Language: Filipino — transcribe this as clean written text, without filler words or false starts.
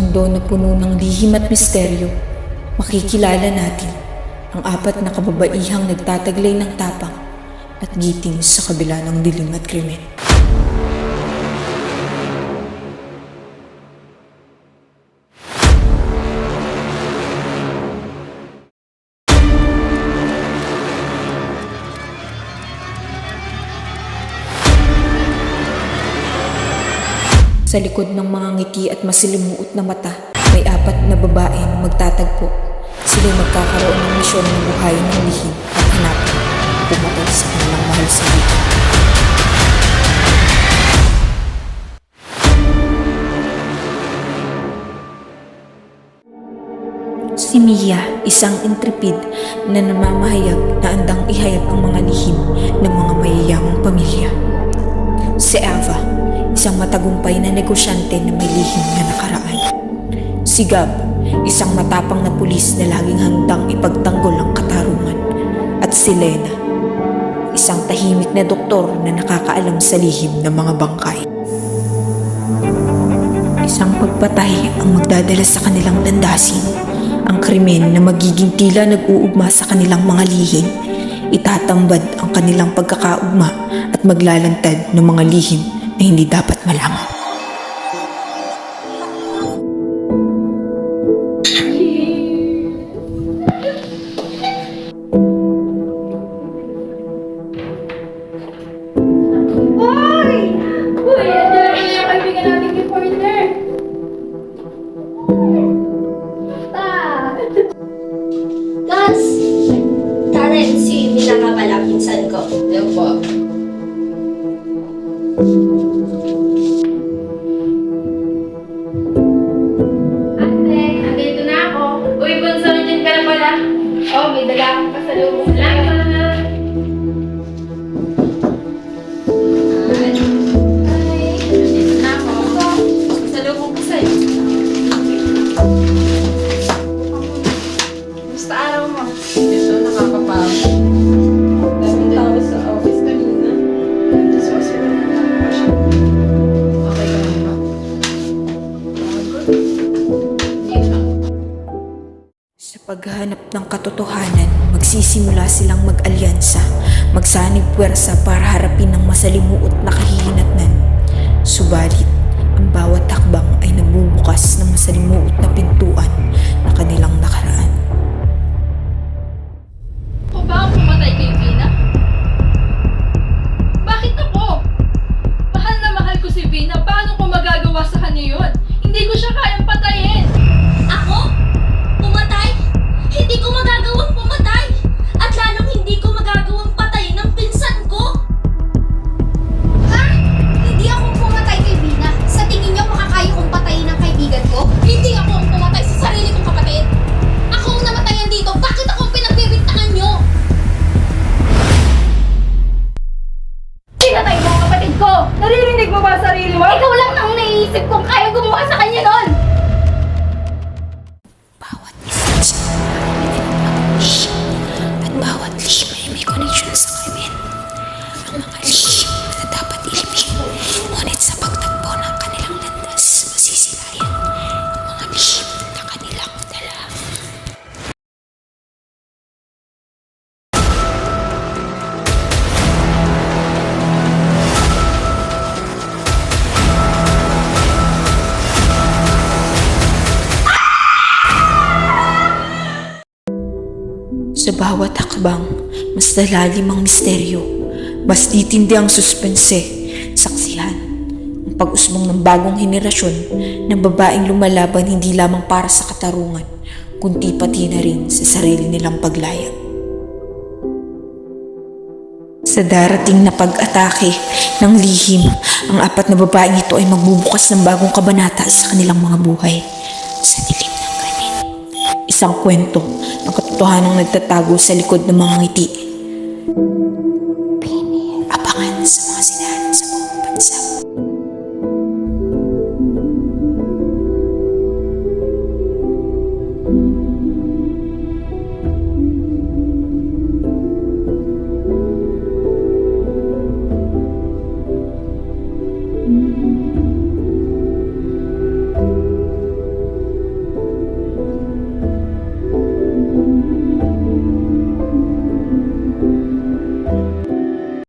mundo na puno ng lihim at misteryo, makikilala natin ang apat na kababaihang nagtataglay ng tapang at giting sa kabila ng dilim at krimen. Sa likod ng mga ngiti at masilimuot na mata, may apat na babae na magtatagpo. Sila'y magkakaroon ng misyon na buhayin ng lihim at hanapin ang pumatay sa kanilang mahal sa buhay. Si Mia, isang intrepid na namamahayag na andang ihayag ang mga lihim ng mga mayayamang pamilya. Si Ava, isang matagumpay na negosyante na may lihim na nakaraan. Si Gab, isang matapang na pulis na laging handang ipagtanggol ang katarungan. At si Lena, isang tahimik na doktor na nakakaalam sa lihim ng mga bangkay. Isang pagpatay ang magdadala sa kanilang landasin. Ang krimen na magiging tila nag-uugma sa kanilang mga lihim, itatambad ang kanilang pagkakaugma at maglalantad ng mga lihim na hindi dapat malaman. Hoy! Uy, andyan yung kaibigan nating reporter. Gus! Karen, si Mina ka pala, pinsan ko. Yan po. Ate, andito na ako. Uy, bunso, nandiyan ka na pala. Oh, may dala akong pasalubong. Salamat. Ay, andito na ako. Pasalubong ko sa'yo. Basta araw mo. Ito, nakakapagod. Daming tao sa office kanina. Tapos kasi wala siya. Okay ka na ba? Hindi siya. Sa paghahanap ng katotohanan, magsisimula silang mag-alyansa, magsanib puwersa para harapin ang masalimuot na kahihinatnan. Subalit, ang bawat hakbang ay nagbubukas ng masalimuot na pintuan na kanilang nakaraan. Ako ba ang pumatay kay Vina? Bakit ako? Mahal na mahal ko si Vina. Paano ko magagawa sa kanya yun? Hindi ko siya kayang patayin. Ako? Pumatay? Hindi ko magagawang pumatay! At lalong hindi ko magagawang patayin ng pinsan ko! Ha? Hindi ako pumatay kay Vina. Sa tingin niyo makakaya kong patayin ang kaibigan ko? Hindi ako ang pumatay sa sarili kong kapatid! Ako ang namatayan dito! Bakit ako ang pinagbibintangan niyo? Pinatay mo ang kapatid ko! Naririnig mo ba ang sarili mo? Ikaw lang ang naiisip kong kaya gumawa sa kanya nun! Bawat isa sa lihim at bawat lihim ay may koneksyon sa krimen. Ang mga lihim na dapat ilibing, ngunit sa pagtagpo ng kanilang landas, masisilayan ang mga lihim na kanilang dala. Sa bawat hakbang, mas lalalim ang misteryo, mas titindi ang suspense, saksihan, ang pag-usbong ng bagong henerasyon ng babaeng lumalaban hindi lamang para sa katarungan, kundi pati na rin sa sarili nilang paglayag. Sa darating na pag-atake ng lihim, ang apat na babaeng ito ay magbubukas ng bagong kabanata sa kanilang mga buhay. Sa dilim ng krimen, isang kwento ng katotohanang nagtatago sa likod ng mga ngiti. Abangan sa mga sinahan sa buong bansa.